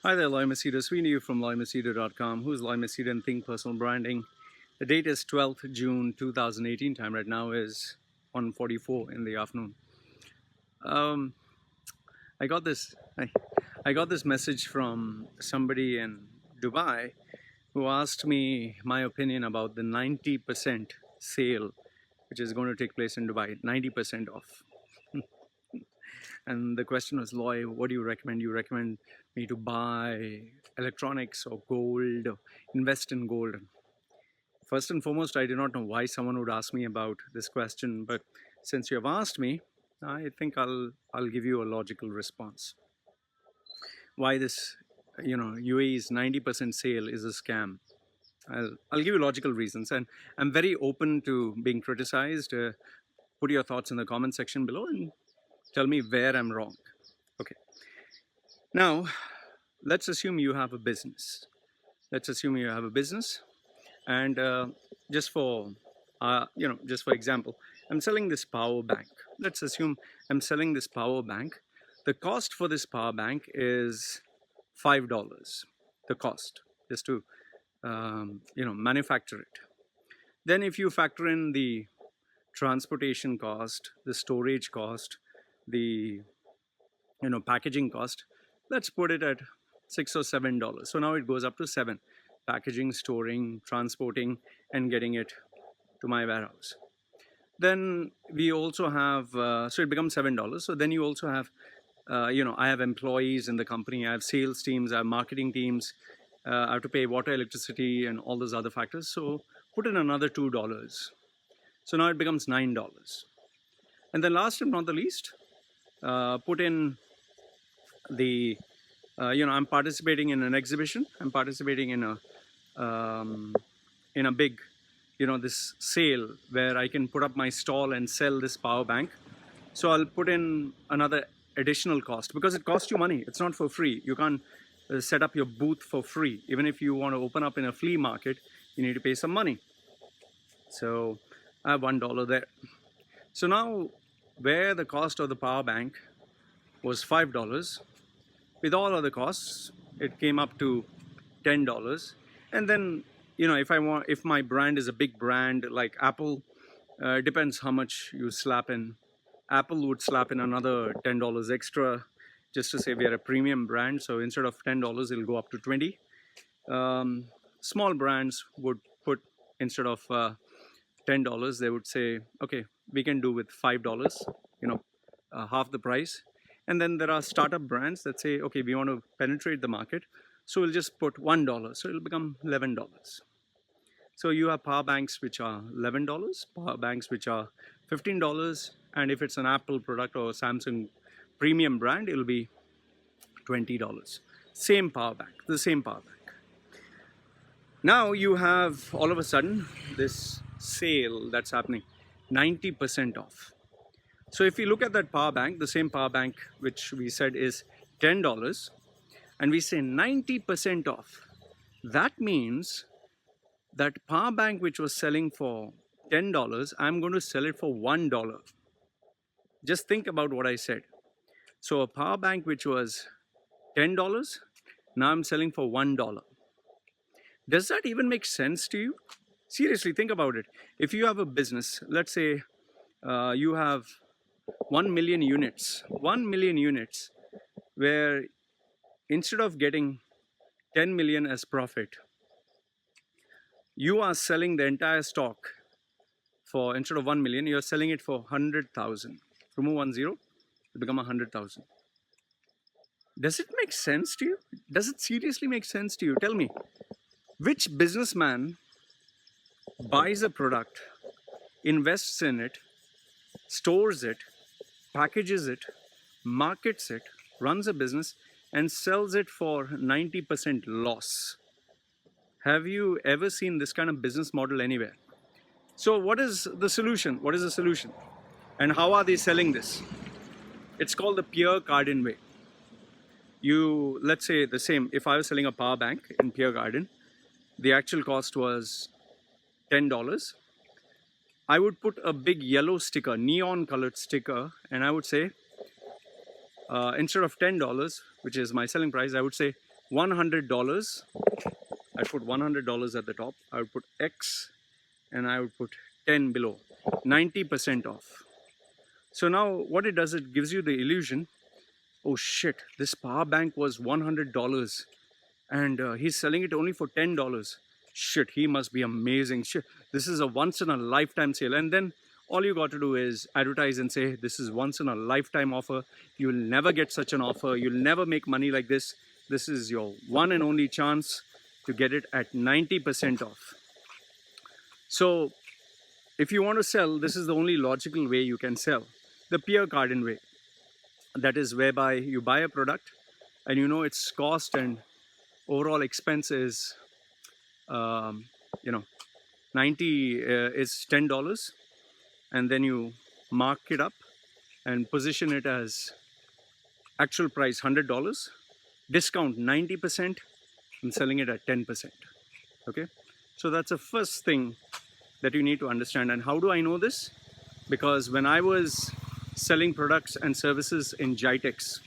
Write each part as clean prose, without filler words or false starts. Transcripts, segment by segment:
Hi there, Loy Machedo. Sweeney from LoyMachedo.com. Who's Loy Machedo and Think Personal Branding? The date is 12th June 2018. Time right now is 1:44 in the afternoon. Um, I got this. I got this message from somebody in Dubai who asked me my opinion about the 90% sale, which is going to take place in Dubai. 90% off. And the question was, Loy, what do you recommend? You recommend me to buy electronics or gold, or invest in gold? First and foremost, I do not know why someone would ask me about this question, but since you have asked me, I think I'll give you a logical response. Why this, UAE's 90% sale is a scam. I'll give you logical reasons, and I'm very open to being criticized. Put your thoughts in the comment section below and tell me where I'm wrong. Okay. Now, let's assume you have a business. Let's assume you have a business, and just for just for example, I'm selling this power bank. Let's assume I'm selling this power bank. The cost for this power bank is $5. The cost just to manufacture it. Then, if you factor in the transportation cost, the storage cost, the packaging cost, let's put it at $6 or $7. So now it goes up to 7. Packaging, storing, transporting, and getting it to my warehouse. Then we also have, so it becomes $7. So then you also have, I have employees in the company, I have sales teams, I have marketing teams, I have to pay water, electricity, and all those other factors. So put in another $2. So now it becomes $9. And then last and not the least, put in the, I'm participating in an exhibition. I'm participating in a big, this sale where I can put up my stall and sell this power bank. So I'll put in another additional cost because it costs you money. It's not for free. You can't set up your booth for free. Even if you want to open up in a flea market, you need to pay some money. So I have $1 there. So now where the cost of the power bank was $5, with all other costs, it came up to $10. And then, if my brand is a big brand like Apple, it depends how much you slap in. Apple would slap in another $10 extra just to say we are a premium brand. So instead of $10, it'll go up to 20. Small brands would put, instead of $10, they would say, okay, we can do with $5, half the price. And then there are startup brands that say, okay, we want to penetrate the market, so we'll just put $1. So it'll become $11. So you have power banks which are $11, power banks which are $15, and if it's an Apple product or Samsung premium brand, it'll be $20. Same power bank, the same power bank. Now you have all of a sudden this sale that's happening, 90% off. So if you look at that power bank, the same power bank which we said is $10, and we say 90% off, that means that power bank which was selling for $10, I'm going to sell it for $1. Just think about what I said. So a power bank which was $10, now I'm selling for $1. Does that even make sense to you? Seriously, think about it. If you have a business, let's say you have 1 million units, where instead of getting 10 million as profit, you are selling the entire stock for, instead of 1 million, you're selling it for 100,000. Remove 1 0, it become 100,000. Does it make sense to you? Does it seriously make sense to you? Tell me, which businessman buys a product, invests in it, stores it, packages it, markets it, runs a business, and sells it for 90% loss? Have you ever seen this kind of business model anywhere? So what is the solution? What is the solution? And how are they selling this? It's called the Pierre Cardin way. Let's say the same, if I was selling a power bank in Pierre Cardin, the actual cost was $10. I would put a big yellow sticker, neon colored sticker, and I would say, instead of $10, which is my selling price, I would say $100. I put $100 at the top. I would put X, and I would put 10 below, 90% off. So now what it does, it gives you the illusion, oh shit, this power bank was $100 and he's selling it only for $10. Shit, he must be amazing. Shit, this is a once in a lifetime sale. And then all you got to do is advertise and say, this is once in a lifetime offer. You'll never get such an offer. You'll never make money like this. This is your one and only chance to get it at 90% off. So if you want to sell, this is the only logical way you can sell. The Pierre Cardin way. That is whereby you buy a product and you know its cost and overall expense is, 90 is $10, and then you mark it up and position it as actual price $100, discount 90%, and selling it at 10%. Okay, so that's the first thing that you need to understand. And how do I know this? Because when I was selling products and services in Jitex,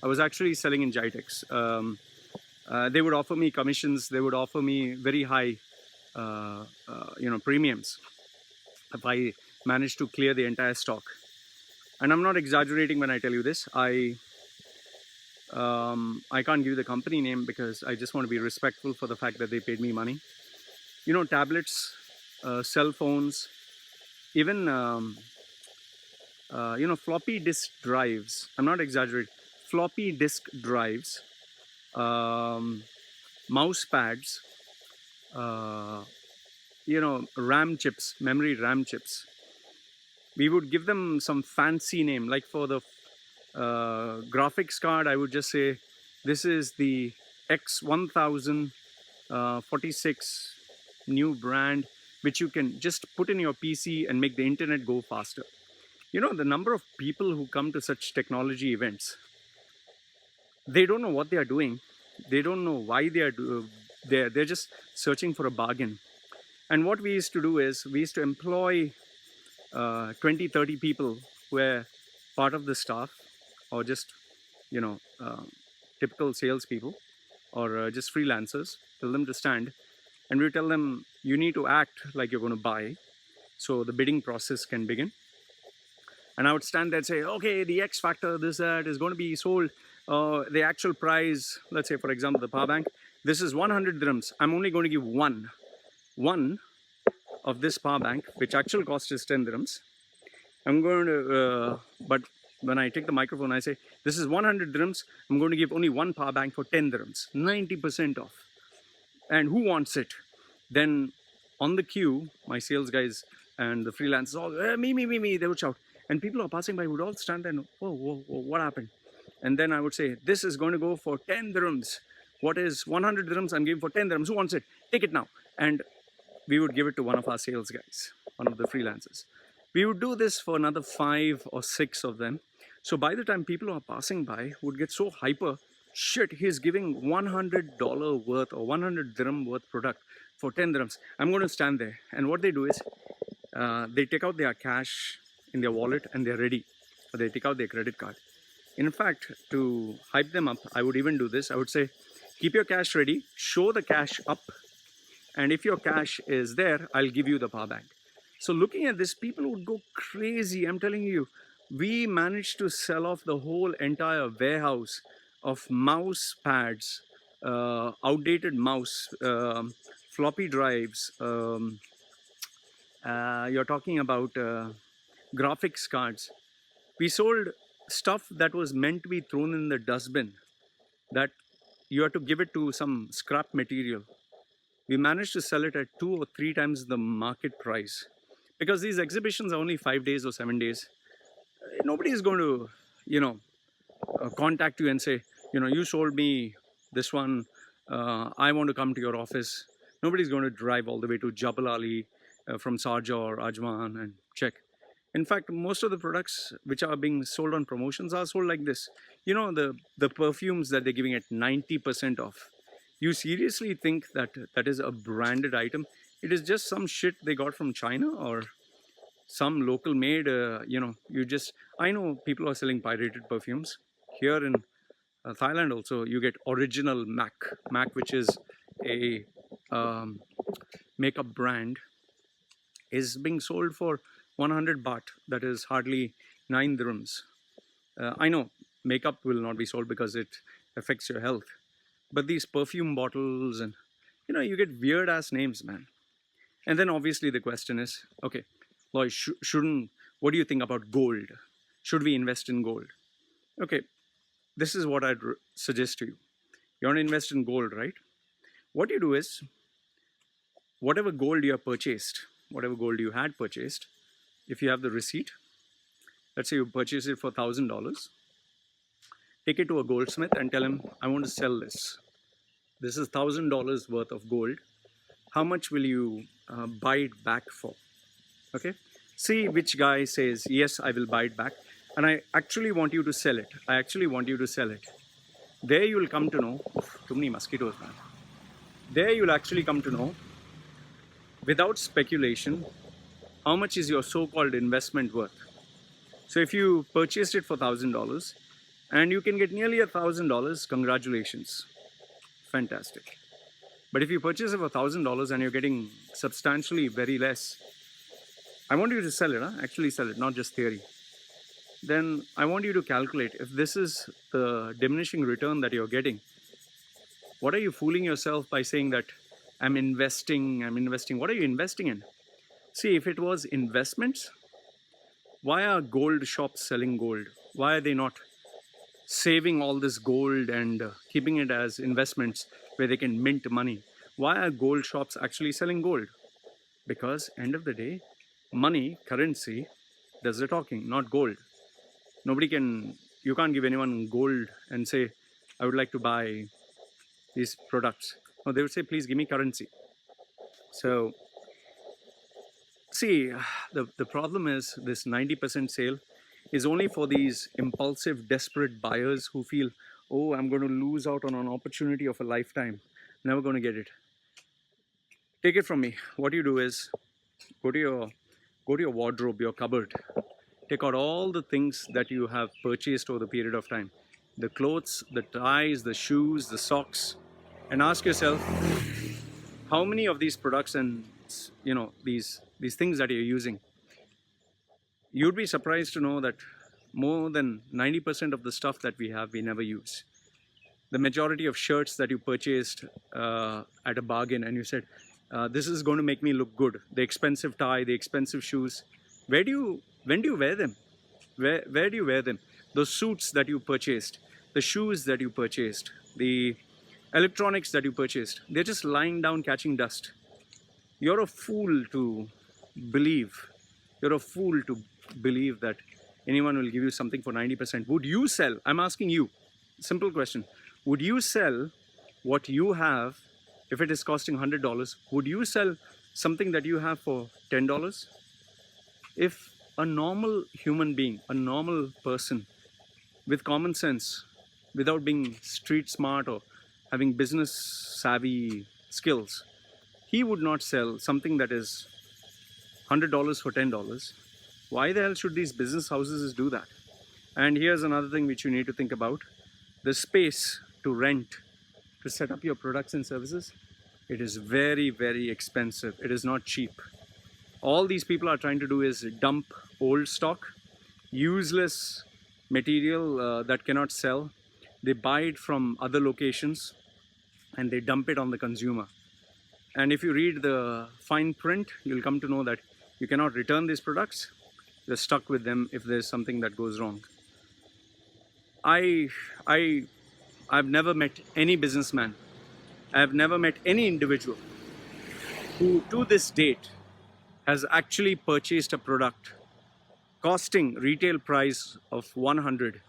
I was actually selling in Jitex. They would offer me commissions. They would offer me very high, premiums if I managed to clear the entire stock. And I'm not exaggerating when I tell you this. I can't give you the company name because I just want to be respectful for the fact that they paid me money. You know, tablets, cell phones, even floppy disk drives. I'm not exaggerating. Floppy disk drives, mouse pads, RAM chips, memory RAM chips. We would give them some fancy name, like for the graphics card, I would just say, this is the X1046 new brand, which you can just put in your PC and make the internet go faster. You know, the number of people who come to such technology events, they don't know what they are doing. They don't know why they are there. They're just searching for a bargain. And what we used to do is, we used to employ 20, 30 people who were part of the staff, or just, typical salespeople, or just freelancers. Tell them to stand, and we tell them, you need to act like you're going to buy, so the bidding process can begin. And I would stand there and say, okay, the X factor, this, that is going to be sold. The actual price, let's say, for example, the power bank, this is 100 dirhams. I'm only going to give one of this power bank, which actual cost is 10 dirhams. I'm going to, but when I take the microphone, I say, this is 100 dirhams. I'm going to give only one power bank for 10 dirhams, 90% off. And who wants it? Then on the queue, my sales guys and the freelancers all, me, they would shout. And people who are passing by would all stand there and, whoa, what happened? And then I would say, this is going to go for 10 dirhams. What is 100 dirhams? I'm giving for 10 dirhams. Who wants it? Take it now. And we would give it to one of our sales guys, one of the freelancers. We would do this for another 5 or 6 of them. So by the time people who are passing by would get so hyper, shit, he's giving $100 worth or 100 dirham worth product for 10 dirhams. I'm going to stand there. And what they do is, they take out their cash in their wallet and they're ready. Or they take out their credit card. In fact, to hype them up, I would even do this. I would say, keep your cash ready, show the cash up, and if your cash is there, I'll give you the power bank. So looking at this, people would go crazy. I'm telling you, we managed to sell off the whole entire warehouse of mouse pads, outdated mouse, floppy drives. You're talking about graphics cards. We sold stuff that was meant to be thrown in the dustbin, that you have to give it to some scrap material. We managed to sell it at 2 or 3 times the market price, because these exhibitions are only 5 days or 7 days. Nobody is going to, contact you and say, you sold me this one, I want to come to your office. Nobody's going to drive all the way to Jabal Ali from Sharjah or Ajman and check. In fact, most of the products which are being sold on promotions are sold like this. The perfumes that they're giving at 90% off. You seriously think that that is a branded item? It is just some shit they got from China or some local made, I know people are selling pirated perfumes. Here in Thailand also, you get original Mac, which is a um, makeup brand, is being sold for 100 baht. That is hardly 9 dirhams. I know makeup will not be sold because it affects your health, but these perfume bottles and you get weird ass names, man. And then obviously the question is, okay, Loy, shouldn't, what do you think about gold? Should we invest in gold? Okay, this is what I'd suggest to you. You want to invest in gold, right? What you do is, whatever gold you have purchased, whatever gold you had purchased, if you have the receipt, let's say you purchase it for $1,000, take it to a goldsmith and tell him, I want to sell this. This is $1,000 worth of gold. How much will you buy it back for? Okay, see which guy says, yes, I will buy it back, and I actually want you to sell it. I actually want you to sell it. There you will come to know, too many mosquitoes, man. There you'll actually come to know, without speculation, how much is your so-called investment worth. So if you purchased it for $1,000 and you can get nearly $1,000, congratulations, fantastic. But if you purchase it for $1,000 and you're getting substantially very less, I want you to sell it, actually sell it, not just theory. Then I want you to calculate, if this is the diminishing return that you're getting, what are you fooling yourself by saying that I'm investing? What are you investing in? See, if it was investments, why are gold shops selling gold? Why are they not saving all this gold and keeping it as investments where they can mint money? Why are gold shops actually selling gold? Because end of the day, money, currency, does the talking, not gold. You can't give anyone gold and say, I would like to buy these products. No, they would say, please give me currency. So, see, the problem is this 90% sale is only for these impulsive, desperate buyers who feel, oh, I'm going to lose out on an opportunity of a lifetime. Never going to get it. Take it from me. What you do is, go to your wardrobe, your cupboard. Take out all the things that you have purchased over the period of time. The clothes, the ties, the shoes, the socks. And ask yourself, how many of these products and these things that you're using, you'd be surprised to know that more than 90% of the stuff that we have, we never use. The majority of shirts that you purchased at a bargain and you said, this is going to make me look good. The expensive tie, the expensive shoes. When do you wear them? Where do you wear them? Those suits that you purchased, the shoes that you purchased, the electronics that you purchased, they're just lying down catching dust. You're a fool to believe. You're a fool to believe that anyone will give you something for 90%. Would you sell? I'm asking you, simple question. Would you sell what you have if it is costing $100? Would you sell something that you have for $10? If a normal human being, a normal person with common sense, without being street smart or having business savvy skills, he would not sell something that is $100 for $10. Why the hell should these business houses do that? And here's another thing which you need to think about. The space to rent, to set up your products and services, it is very, very expensive. It is not cheap. All these people are trying to do is dump old stock, useless material that cannot sell. They buy it from other locations and they dump it on the consumer. And if you read the fine print, you'll come to know that you cannot return these products. You're stuck with them if there's something that goes wrong. I've never met any businessman, I've never met any individual who to this date has actually purchased a product costing retail price of 100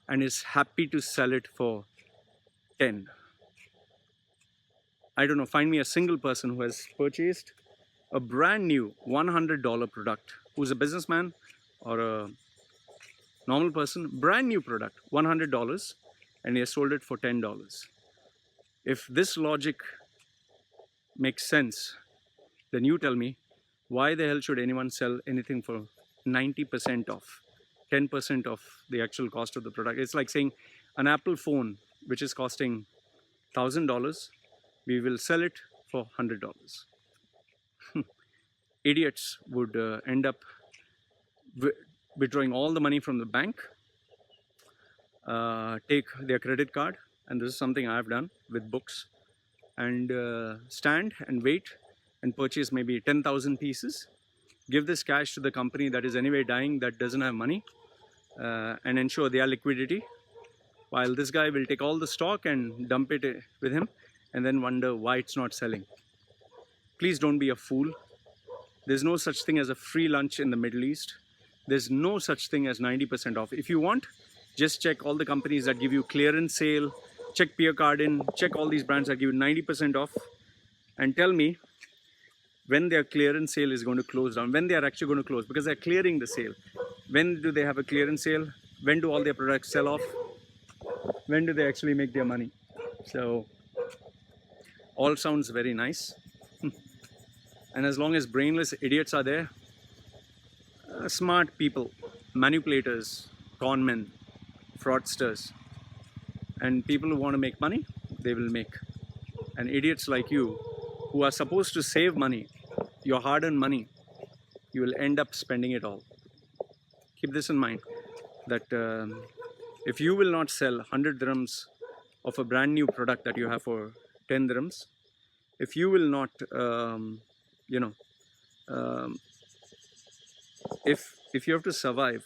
and is happy to sell it for 10. I don't know, find me a single person who has purchased a brand new $100 product, who's a businessman or a normal person, brand new product, $100, and he has sold it for $10. If this logic makes sense, then you tell me, why the hell should anyone sell anything for 90% off, 10% of the actual cost of the product? It's like saying, An Apple phone, which is costing $1,000, we will sell it for $100. Idiots would end up withdrawing all the money from the bank, take their credit card, and this is something I've done with books, and stand and wait and purchase maybe 10,000 pieces, give this cash to the company that is anyway dying, that doesn't have money, and ensure their liquidity, while this guy will take all the stock and dump it with him and then wonder why it's not selling. Please don't be a fool. There's no such thing as a free lunch in the Middle East. There's no such thing as 90% off. If you want, just check all the companies that give you clearance sale, check Pierre Cardin, check all these brands that give you 90% off, and tell me when their clearance sale is going to close down, when they are actually going to close, because they're clearing the sale. When do they have a clearance sale? When do all their products sell off? When do they actually make their money? So, all sounds very nice. And as long as brainless idiots are there, smart people, manipulators, con men, fraudsters, and people who want to make money, they will make. And idiots like you, who are supposed to save money, your hard-earned money, you will end up spending it all. Keep this in mind, that if you will not sell 100 dirhams of a brand new product that you have for 10 dirhams, if you will not, if you have to survive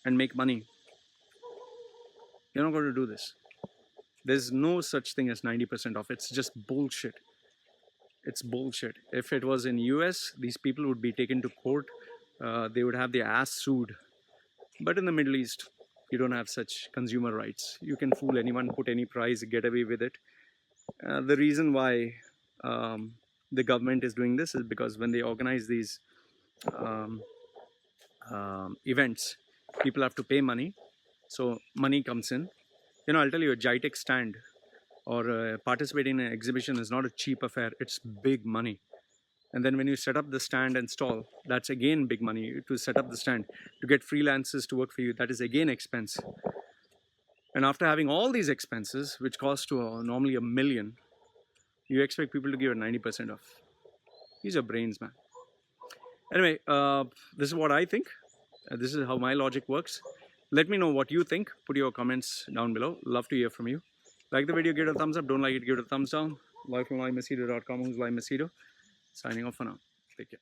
and make money, you're not going to do this. There's no such thing as 90% off. It's just bullshit. It's bullshit. If it was in US, these people would be taken to court. They would have their ass sued. But in the Middle East, you don't have such consumer rights. You can fool anyone, put any price, get away with it. The reason why the government is doing this is because when they organize these events, people have to pay money. So money comes in. I'll tell you, a JITEX stand or participating in an exhibition is not a cheap affair. It's big money. And then when you set up the stand and stall, that's again big money to set up the stand. To get freelancers to work for you, that is again expense. And after having all these expenses, which cost to normally $1 million, you expect people to give it 90% off. These are brains, man. Anyway, this is what I think. This is how my logic works. Let me know what you think. Put your comments down below. Love to hear from you. Like the video, give it a thumbs up. Don't like it, give it a thumbs down. Live from livemachedo.com. Who's Live Machedo? Signing off for now. Take care.